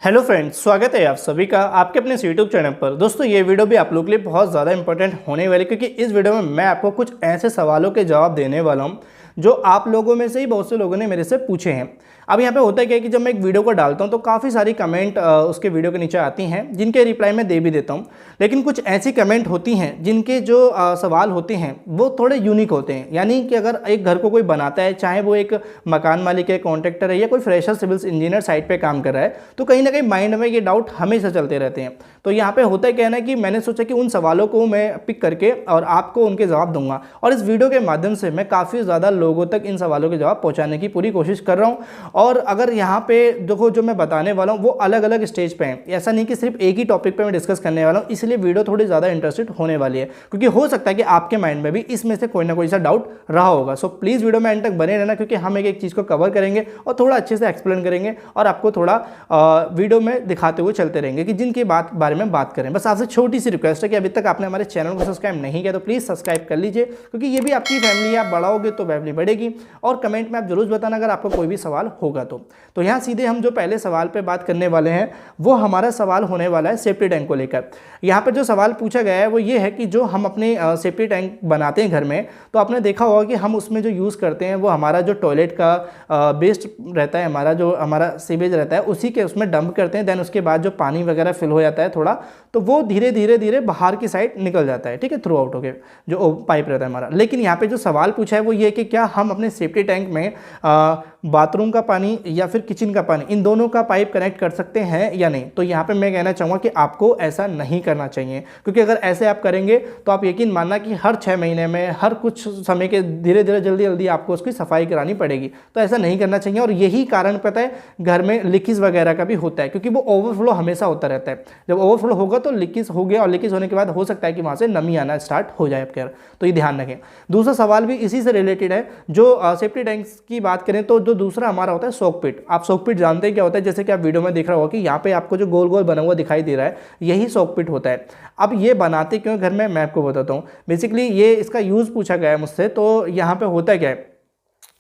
Hello friends, स्वागत है आप सभी का आपके अपने यूट्यूब चैनल पर। दोस्तों, ये वीडियो भी आप लोग के लिए बहुत ज़्यादा इंपॉर्टेंट होने वाली है, क्योंकि इस वीडियो में मैं आपको कुछ ऐसे सवालों के जवाब देने वाला हूं जो आप लोगों में से ही बहुत से लोगों ने मेरे से पूछे हैं। अब यहाँ पे होता है क्या है कि जब मैं एक वीडियो को डालता हूँ तो काफ़ी सारी कमेंट उसके वीडियो के नीचे आती हैं, जिनके रिप्लाई मैं दे भी देता हूँ। लेकिन कुछ ऐसी कमेंट होती हैं जिनके जो सवाल होते हैं वो थोड़े यूनिक होते हैं। यानी कि अगर एक घर को कोई बनाता है, चाहे वो एक मकान मालिक है, कॉन्ट्रैक्टर है, या कोई फ्रेशर सिविल इंजीनियर साइट पे काम कर रहा है, तो कहीं ना कहीं माइंड में ये डाउट हमेशा चलते रहते हैं। तो यहाँ पे होता है क्या है ना कि मैंने सोचा कि उन सवालों को मैं पिक करके और आपको उनके जवाब दूंगा, और इस वीडियो के माध्यम से मैं काफ़ी ज़्यादा लोगों तक इन सवालों के जवाब पहुँचाने की पूरी कोशिश कर रहा हूँ। और अगर यहाँ पे देखो, जो मैं बताने वाला हूँ वो अलग अलग स्टेज पे हैं। ऐसा नहीं कि सिर्फ एक ही टॉपिक पे मैं डिस्कस करने वाला हूँ, इसलिए वीडियो थोड़ी ज़्यादा इंटरेस्टेड होने वाली है, क्योंकि हो सकता है कि आपके माइंड में भी इसमें से कोई ना कोई सा डाउट रहा होगा। सो प्लीज़ वीडियो में एंड तक बने रहना, क्योंकि हम एक चीज़ को कवर करेंगे और थोड़ा अच्छे से एक्सप्लेन करेंगे और आपको थोड़ा वीडियो में दिखाते हुए चलते रहेंगे कि जिनके बारे में बात करें। बस आपसे छोटी सी रिक्वेस्ट है कि अभी तक आपने हमारे चैनल को सब्सक्राइब नहीं किया तो प्लीज़ सब्सक्राइब कर लीजिए, क्योंकि ये भी आपकी फैमिली है, आप बढ़ाओगे तो फैमिली बढ़ेगी। और कमेंट में आप जरूर बताना अगर आपको कोई भी सवाल होगा तो यहाँ सीधे हम जो पहले सवाल पे बात करने वाले हैं वो हमारा सवाल होने वाला है सेफ्टी टैंक को लेकर। यहाँ पर जो सवाल पूछा गया है वो ये है कि जो हम अपने सेफ्टी टैंक बनाते हैं घर में, तो आपने देखा होगा कि हम उसमें जो यूज़ करते हैं वो हमारा जो टॉयलेट का वेस्ट रहता है, हमारा सीवेज रहता है, उसी के उसमें डंप करते हैं। देन उसके बाद जो पानी वगैरह फिल हो जाता है थोड़ा, तो वो धीरे धीरे बाहर की साइड निकल जाता है, ठीक है, थ्रू आउट होके जो पाइप रहता है हमारा। लेकिन यहाँ पे जो सवाल पूछा है वो ये कि क्या हम अपने सेफ्टी टैंक में बाथरूम का पानी या फिर किचन का पानी, इन दोनों का पाइप कनेक्ट कर सकते हैं या नहीं। तो यहाँ पे मैं कहना चाहूँगा कि आपको ऐसा नहीं करना चाहिए, क्योंकि अगर ऐसे आप करेंगे तो आप यकीन मानना कि हर 6 महीने में, हर कुछ समय के धीरे धीरे जल्दी जल्दी आपको उसकी सफाई करानी पड़ेगी। तो ऐसा नहीं करना चाहिए। और यही कारण पता है घर में लीकेज वगैरह का भी होता है, क्योंकि वो ओवरफ्लो हमेशा होता रहता है। जब ओवरफ्लो होगा तो लीकेज हो गया, और लीकेज होने के बाद हो सकता है कि वहाँ से नमी आना स्टार्ट हो जाए आपके घर। तो ये ध्यान रखें। दूसरा सवाल भी इसी से रिलेटेड है। जो सेफ्टी टैंक्स की बात करें तो जो दूसरा हमारा होता है सॉक पिट। आप सॉक पिट जानते हैं क्या होता है? जैसे कि आप वीडियो में देख रहा होगा कि यहाँ पे आपको जो गोल गोल बना हुआ दिखाई दे रहा है, यही सॉक पिट होता है। अब ये बनाते क्यों घर में, मैं आपको बताता हूँ। बेसिकली ये इसका यूज़ पूछा गया है मुझसे। तो यहाँ पे होता क्या है,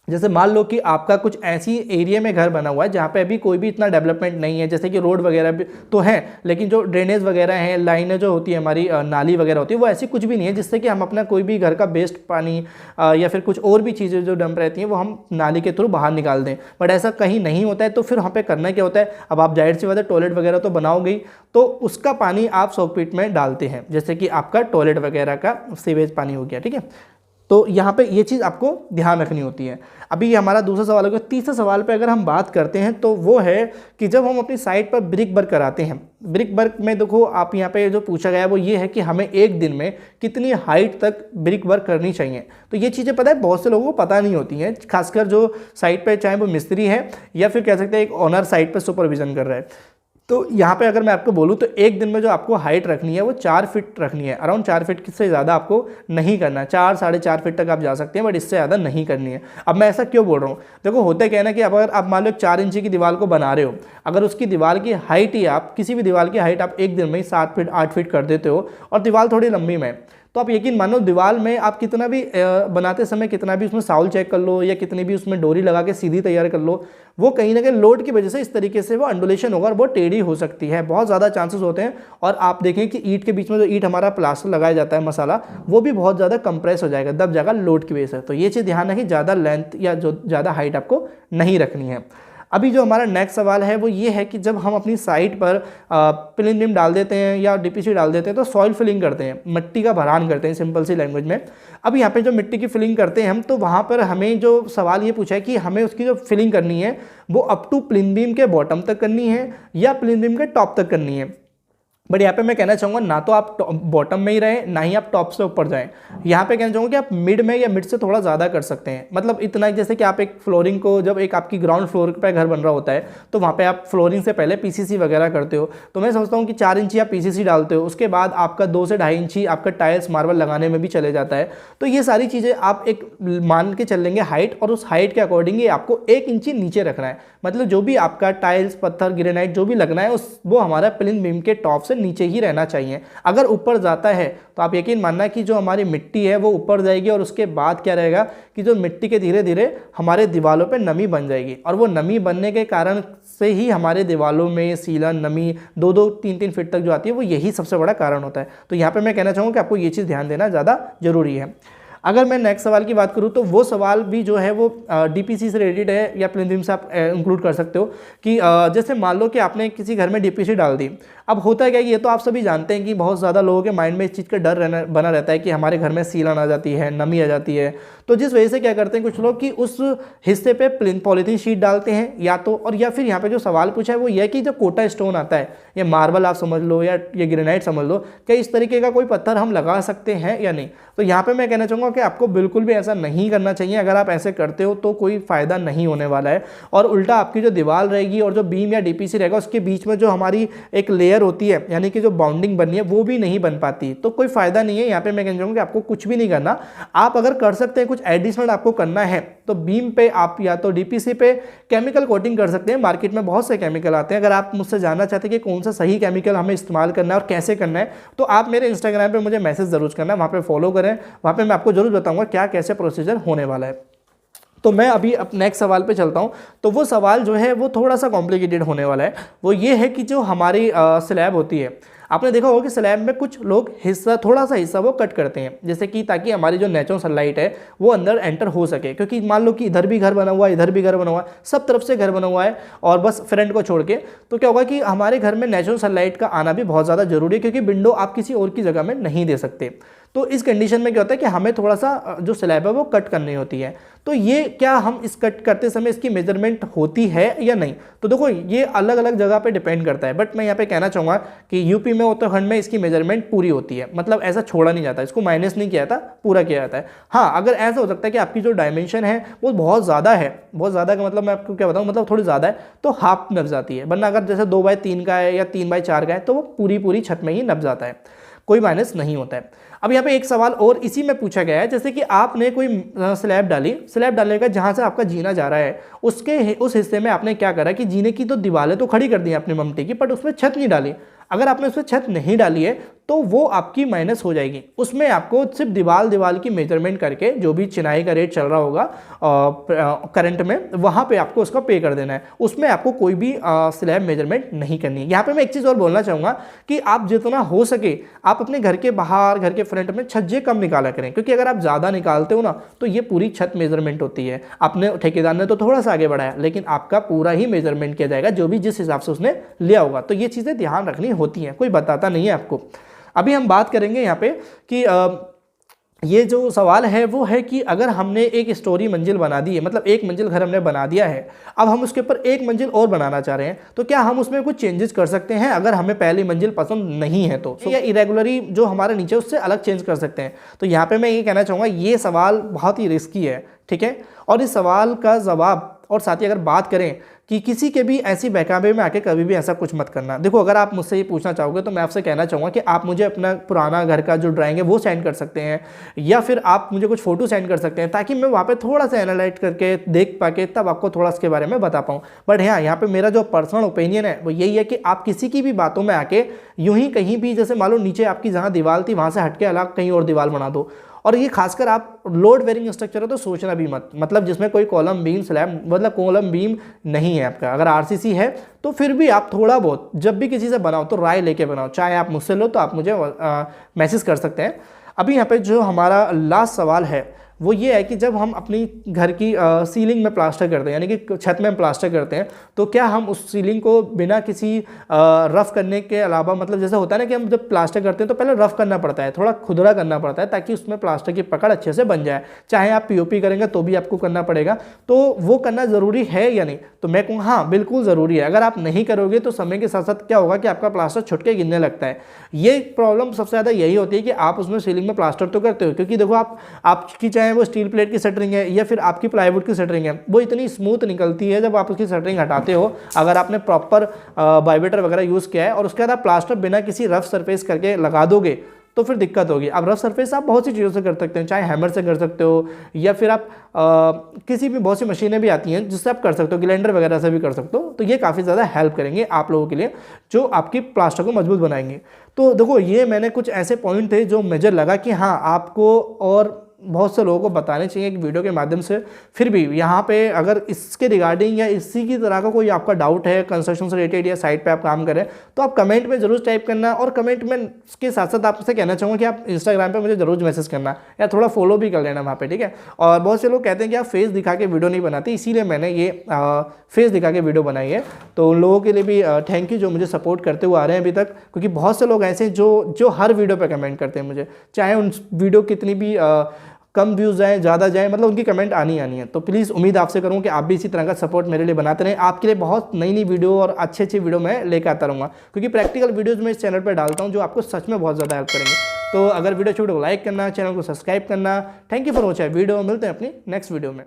जैसे मान लो कि आपका कुछ ऐसी एरिया में घर बना हुआ है जहाँ पे अभी कोई भी इतना डेवलपमेंट नहीं है, जैसे कि रोड वगैरह भी तो है, लेकिन जो ड्रेनेज वगैरह हैं, लाइनें जो होती है हमारी, नाली वगैरह होती है, वो ऐसी कुछ भी नहीं है जिससे कि हम अपना कोई भी घर का वेस्ट पानी या फिर कुछ और भी चीज़ें जो डंप रहती हैं वो हम नाली के थ्रू बाहर निकाल दें। बट ऐसा कहीं नहीं होता है। तो फिर वहाँ पर करना क्या होता है, अब आप जाहिर सी बात है टॉयलेट वगैरह तो बनाओगे ही, तो उसका पानी आप सॉक पिट में डालते हैं, जैसे कि आपका टॉयलेट वगैरह का सीवेज पानी हो गया, ठीक है। तो यहाँ पे ये चीज़ आपको ध्यान रखनी होती है। अभी ये हमारा दूसरा सवाल हो गया। तीसरा सवाल पे अगर हम बात करते हैं तो वो है कि जब हम अपनी साइट पर ब्रिक वर्क कराते हैं, ब्रिक वर्क में देखो आप यहाँ पे जो पूछा गया है वो ये है कि हमें एक दिन में कितनी हाइट तक ब्रिक वर्क करनी चाहिए। तो ये चीज़ें पता है बहुत से लोगों को पता नहीं होती हैं, खासकर जो साइट पर, चाहे वो मिस्त्री है या फिर कह सकते हैं एक ओनर साइट पर सुपरविजन कर रहा है। तो यहाँ पे अगर मैं आपको बोलूँ तो एक दिन में जो आपको हाइट रखनी है वो 4 फीट रखनी है। अराउंड 4 फीट से ज़्यादा आपको नहीं करना है। 4 साढ़े 4 फीट तक आप जा सकते हैं, बट इससे ज़्यादा नहीं करनी है। अब मैं ऐसा क्यों बोल रहा हूँ, देखो होता क्या है ना कि अगर आप मान लो 4 इंची की दीवार को बना रहे हो, अगर उसकी दीवार की हाइट ही, आप किसी भी दीवार की हाइट आप एक दिन में ही 7 फीट 8 फीट कर देते हो, और दीवार थोड़ी लंबी में, तो आप यकीन मानो दीवार में आप कितना भी बनाते समय कितना भी उसमें साउल चेक कर लो या कितनी भी उसमें डोरी लगा के सीधी तैयार कर लो, वो कहीं ना कहीं लोड की वजह से इस तरीके से वो अंडुलेशन होगा और वो टेढ़ी हो सकती है, बहुत ज़्यादा चांसेस होते हैं। और आप देखें कि ईंट के बीच में जो ईंट हमारा प्लास्टर लगाया जाता है मसाला, वो भी बहुत ज़्यादा कंप्रेस हो जाएगा, दब जाएगा लोड की वजह से। तो ये चीज़ ध्यान रखें, ज़्यादा लेंथ या जो ज़्यादा हाइट आपको नहीं रखनी है। अभी जो हमारा नेक्स्ट सवाल है वो ये है कि जब हम अपनी साइट पर प्लिन बीम डाल देते हैं या डीपीसी डाल देते हैं तो सॉइल फिलिंग करते हैं, मिट्टी का भरान करते हैं सिंपल सी लैंग्वेज में। अब यहाँ पे जो मिट्टी की फिलिंग करते हैं हम, तो वहाँ पर हमें जो सवाल ये पूछा है कि हमें उसकी जो फिलिंग करनी है वो अप टू प्लिन बीम के बॉटम तक करनी है या प्लिन बीम के टॉप तक करनी है। बट यहाँ पे मैं कहना चाहूँगा ना तो आप बॉटम में ही रहें, ना ही आप टॉप से ऊपर जाएं। यहाँ पे कहना चाहूँगा कि आप मिड में या मिड से थोड़ा ज़्यादा कर सकते हैं। मतलब इतना, जैसे कि आप एक फ्लोरिंग को, जब एक आपकी ग्राउंड फ्लोर पे घर बन रहा होता है तो वहाँ पे आप फ्लोरिंग से पहले पीसीसी वगैरह करते हो, तो मैं समझता हूँ कि 4 इंची आप पीसीसी डालते हो, उसके बाद आपका 2 से 2.5 इंची आपका टाइल्स मार्बल लगाने में भी चले जाता है। तो ये सारी चीज़ें आप एक मान के चल लेंगे हाइट, और उस हाइट के अकॉर्डिंग आपको 1 इंची नीचे रखना है। मतलब जो भी आपका टाइल्स, पत्थर, ग्रेनाइट जो भी लगना है वो हमारा प्लिन बीम के टॉप से नीचे ही रहना चाहिए। अगर ऊपर जाता है तो आप यकीन मानना कि जो हमारी मिट्टी है वो ऊपर जाएगी और उसके बाद क्या रहेगा कि जो मिट्टी के धीरे धीरे हमारे दीवारों पे नमी बन जाएगी, और वो नमी बनने के कारण से ही हमारे दीवारों में सीलन, नमी 2-2, 3-3 फीट तक जो आती है, वो यही सबसे बड़ा कारण होता है। तो यहाँ पे मैं कहना चाहूँगा कि आपको ये चीज़ ध्यान देना ज़्यादा जरूरी है। अगर मैं नेक्स्ट सवाल की बात करूँ तो वो सवाल भी जो है वो डीपीसी से रिलेटेड है, या प्लेन बीम से आप इंक्लूड कर सकते हो कि जैसे मान लो कि आपने किसी घर में डीपीसी डाल दी। अब होता क्या है, ये तो आप सभी जानते हैं कि बहुत ज़्यादा लोगों के माइंड में इस चीज़ का डर बना रहता है कि हमारे घर में सीलन आ जाती है, नमी आ जाती है। तो जिस वजह से क्या करते हैं कुछ लोग कि उस हिस्से पे पॉलीथीन शीट डालते हैं, या तो, और या फिर यहाँ पे जो सवाल पूछा है वो यह कि जो कोटा स्टोन आता है, ये मार्बल आप समझ लो या ये ग्रेनाइट समझ लो, क्या इस तरीके का कोई पत्थर हम लगा सकते हैं या नहीं। तो यहाँ पे मैं कहना चाहूँगा कि आपको बिल्कुल भी ऐसा नहीं करना चाहिए। अगर आप ऐसे करते हो तो कोई फ़ायदा नहीं होने वाला है, और उल्टा आपकी जो दीवार रहेगी और जो बीम या डीपीसी रहेगा उसके बीच में जो हमारी एक लेयर होती है, यानी कि जो बाउंडिंग बननी है, वो भी नहीं बन पाती। तो कोई फ़ायदा नहीं है। यहाँ पे मैं कहना चाहूँगा कि आपको कुछ भी नहीं करना। आप अगर कर सकते हैं कुछ एडिशनल आपको करना है तो बीम पे आप या तो डीपीसी पे केमिकल कोटिंग कर सकते हैं। मार्केट में बहुत से केमिकल आते हैं। अगर आप मुझसे जानना चाहते हैं कि कौन सा सही केमिकल हमें इस्तेमाल करना है और कैसे करना है, तो आप मेरे इंस्टाग्राम पे मुझे मैसेज जरूर करना, वहाँ पे फॉलो करें। वहाँ पे मैं आपको जरूर बताऊंगा क्या कैसे प्रोसीजर होने वाला है। तो मैं अभी अब नेक्स्ट सवाल पे चलता हूँ। तो वो सवाल जो है वो थोड़ा सा कॉम्प्लिकेटेड होने वाला है। वो ये है कि जो हमारी स्लैब होती है, आपने देखा होगा कि स्लैब में कुछ लोग थोड़ा सा हिस्सा वो कट करते हैं, जैसे कि ताकि हमारी जो नेचुरल सनलाइट है वो अंदर एंटर हो सके। क्योंकि मान लो कि इधर भी घर बना हुआ है, इधर भी घर बना हुआ है, सब तरफ से घर बना हुआ है, और बस फ्रंट को छोड़ के, तो क्या होगा कि हमारे घर में नेचुरल सनलाइट का आना भी बहुत ज़्यादा जरूरी है, क्योंकि विंडो आप किसी और की जगह में नहीं दे सकते। तो इस कंडीशन में क्या होता है कि हमें थोड़ा सा जो स्लैब है वो कट करनी होती है। तो ये क्या हम इस कट करते समय इसकी मेजरमेंट होती है या नहीं, तो देखो ये अलग अलग जगह पे डिपेंड करता है। बट मैं यहाँ पे कहना चाहूँगा कि यूपी में, उत्तराखंड में इसकी मेजरमेंट पूरी होती है। मतलब ऐसा छोड़ा नहीं जाता, इसको माइनस नहीं किया जाता, पूरा किया जाता है। हाँ, अगर ऐसा हो सकता है कि आपकी जो डायमेंशन है वो बहुत ज़्यादा है, बहुत ज़्यादा का मतलब मैं आपको क्या बताऊँ, मतलब थोड़ी ज़्यादा है, तो हाफ नब जाती है। वरना अगर जैसे 2x3 का है या 3x4 का है तो वो पूरी छत में ही नब जाता है, कोई माइनस नहीं होता है। अब यहाँ पे एक सवाल और इसी में पूछा गया है, जैसे कि आपने कोई स्लैब डाली, स्लैब डालने का जहाँ से आपका जीना जा रहा है उस हिस्से में आपने क्या करा कि जीने की तो दीवारें तो खड़ी कर दी अपनी ममटी की, बट उसमें छत नहीं डाली। अगर आपने उसमें छत नहीं डाली है तो वो आपकी माइनस हो जाएगी। उसमें आपको सिर्फ दीवार की मेजरमेंट करके जो भी चिनाई का रेट चल रहा होगा करंट में, वहाँ पे आपको उसका पे कर देना है। उसमें आपको कोई भी स्लैब मेजरमेंट नहीं करनी है। यहाँ पे मैं एक चीज़ और बोलना चाहूँगा कि आप जितना हो सके आप अपने घर के बाहर, घर के फ्रंट में छज्जे कम निकाला करें, क्योंकि अगर आप ज़्यादा निकालते हो ना तो ये पूरी छत मेजरमेंट होती है। अपने ठेकेदार ने तो थोड़ा सा आगे बढ़ाया, लेकिन आपका पूरा ही मेजरमेंट किया जाएगा, जो भी जिस हिसाब से उसने लिया होगा। तो ये चीज़ें ध्यान रखनी होती हैं, कोई बताता नहीं है आपको। अभी हम बात करेंगे यहाँ पे कि ये जो सवाल है वो है कि अगर हमने एक स्टोरी मंजिल बना दी है, मतलब एक मंजिल घर हमने बना दिया है, अब हम उसके ऊपर एक मंजिल और बनाना चाह रहे हैं, तो क्या हम उसमें कुछ चेंजेस कर सकते हैं अगर हमें पहली मंजिल पसंद नहीं है तो, या इरेगुलरी जो हमारे नीचे उससे अलग चेंज कर सकते हैं। तो यहाँ पे मैं ये कहना चाहूँगा ये सवाल बहुत ही रिस्की है, ठीक है। और इस सवाल का जवाब, और साथ ही अगर बात करें कि किसी के भी ऐसी बहकावे में आके कभी भी ऐसा कुछ मत करना। देखो, अगर आप मुझसे ये पूछना चाहोगे तो मैं आपसे कहना चाहूँगा कि आप मुझे अपना पुराना घर का जो ड्राइंग है वो सेंड कर सकते हैं, या फिर आप मुझे कुछ फोटो सेंड कर सकते हैं, ताकि मैं वहाँ पे थोड़ा सा एनालाइज करके देख पाके तब आपको थोड़ा इसके बारे में बता पाऊँ। बट हाँ, यहाँ पे मेरा जो पर्सनल ओपिनियन है वो यही है कि आप किसी की भी बातों में आके यूं ही कहीं भी, जैसे मान लो नीचे आपकी जहाँ दीवार थी वहाँ से हटके अलग कहीं और दीवार बना दो। और ये खासकर आप लोड बेरिंग स्ट्रक्चर है तो सोचना भी मत, मतलब जिसमें कोई कॉलम बीम स्लैब, मतलब कॉलम बीम नहीं है आपका। अगर आरसीसी है तो फिर भी आप थोड़ा बहुत जब भी किसी से बनाओ तो राय लेके बनाओ। चाहे आप मुझसे लो तो आप मुझे मैसेज कर सकते हैं। अभी यहाँ पे जो हमारा लास्ट सवाल है वो ये है कि जब हम अपनी घर की सीलिंग में प्लास्टर करते हैं, यानी कि छत में हम प्लास्टर करते हैं, तो क्या हम उस सीलिंग को बिना किसी रफ़ करने के अलावा, मतलब जैसे होता है ना कि हम जब प्लास्टर करते हैं तो पहले रफ़ करना पड़ता है, थोड़ा खुरदरा करना पड़ता है, ताकि उसमें प्लास्टर की पकड़ अच्छे से बन जाए। चाहे आप पीओपी करेंगे तो भी आपको करना पड़ेगा। तो वो करना ज़रूरी है या नहीं, तो मैं कहूँ हाँ बिल्कुल ज़रूरी है। अगर आप नहीं करोगे तो समय के साथ साथ क्या होगा कि आपका प्लास्टर छुटके गिरने लगता है। ये प्रॉब्लम सबसे ज़्यादा यही होती है कि आप उसमें सीलिंग में प्लास्टर तो करते हो, क्योंकि देखो आपकी चाहे वो स्टील प्लेट की शटरिंग है या फिर आपकी प्लाईवुड की शटरिंग है, वो इतनी स्मूथ निकलती है जब आप उसकी शटरिंग हटाते हो, अगर आपने प्रॉपर वाइब्रेटर वगैरह यूज़ किया है, और उसके बाद आप प्लास्टर बिना किसी रफ सरफेस करके लगा दोगे तो फिर दिक्कत होगी। अब रफ सरफेस आप बहुत सी चीज़ों से कर सकते हैं, चाहे हैमर से कर सकते हो या फिर आप किसी भी बहुत सी मशीनें भी आती हैं जिससे आप कर सकते हो, ग्राइंडर वगैरह से भी कर सकते हो। तो ये काफ़ी ज़्यादा हेल्प करेंगे आप लोगों के लिए, जो आपकी प्लास्टर को मजबूत बनाएंगे। तो देखो ये मैंने कुछ ऐसे पॉइंट थे जो मुझे लगा कि हाँ आपको और बहुत से लोगों को बताने चाहिए एक वीडियो के माध्यम से। फिर भी यहाँ पे अगर इसके रिगार्डिंग या इसी की तरह का कोई आपका डाउट है कंस्ट्रक्शन से रिलेटेड या साइट पे आप काम करें, तो आप कमेंट में जरूर टाइप करना। और कमेंट में इसके साथ साथ आपसे कहना चाहूँगा कि आप इंस्टाग्राम पे मुझे जरूर मैसेज करना या थोड़ा फॉलो भी कर लेना वहाँ पे, ठीक है। और बहुत से लोग कहते हैं कि आप फेस दिखा के वीडियो नहीं बनाते, इसीलिए मैंने ये फेस दिखा के वीडियो बनाई है। तो उन लोगों के लिए भी थैंक यू जो मुझे सपोर्ट करते हुए आ रहे हैं अभी तक, क्योंकि बहुत से लोग ऐसे हैं जो हर वीडियो पर कमेंट करते हैं मुझे, चाहे उन वीडियो कितनी भी कम व्यूज़ जाए ज़्यादा जाए, मतलब उनकी कमेंट आनी है। तो प्लीज़ उम्मीद आपसे करूँ कि आप भी इसी तरह का सपोर्ट मेरे लिए बनाते रहें। आपके लिए बहुत नई वीडियो और अच्छी वीडियो मैं लेकर आता रहूँगा, क्योंकि प्रैक्टिकल वीडियोज़ मैं इस चैनल पर डालता हूँ जो आपको सच में बहुत ज़्यादा हेल्प करेंगे। तो अगर वीडियो को लाइक करना, चैनल को सब्सक्राइब करना। Thank you for watching video, मिलते हैं अपनी नेक्स्ट वीडियो में।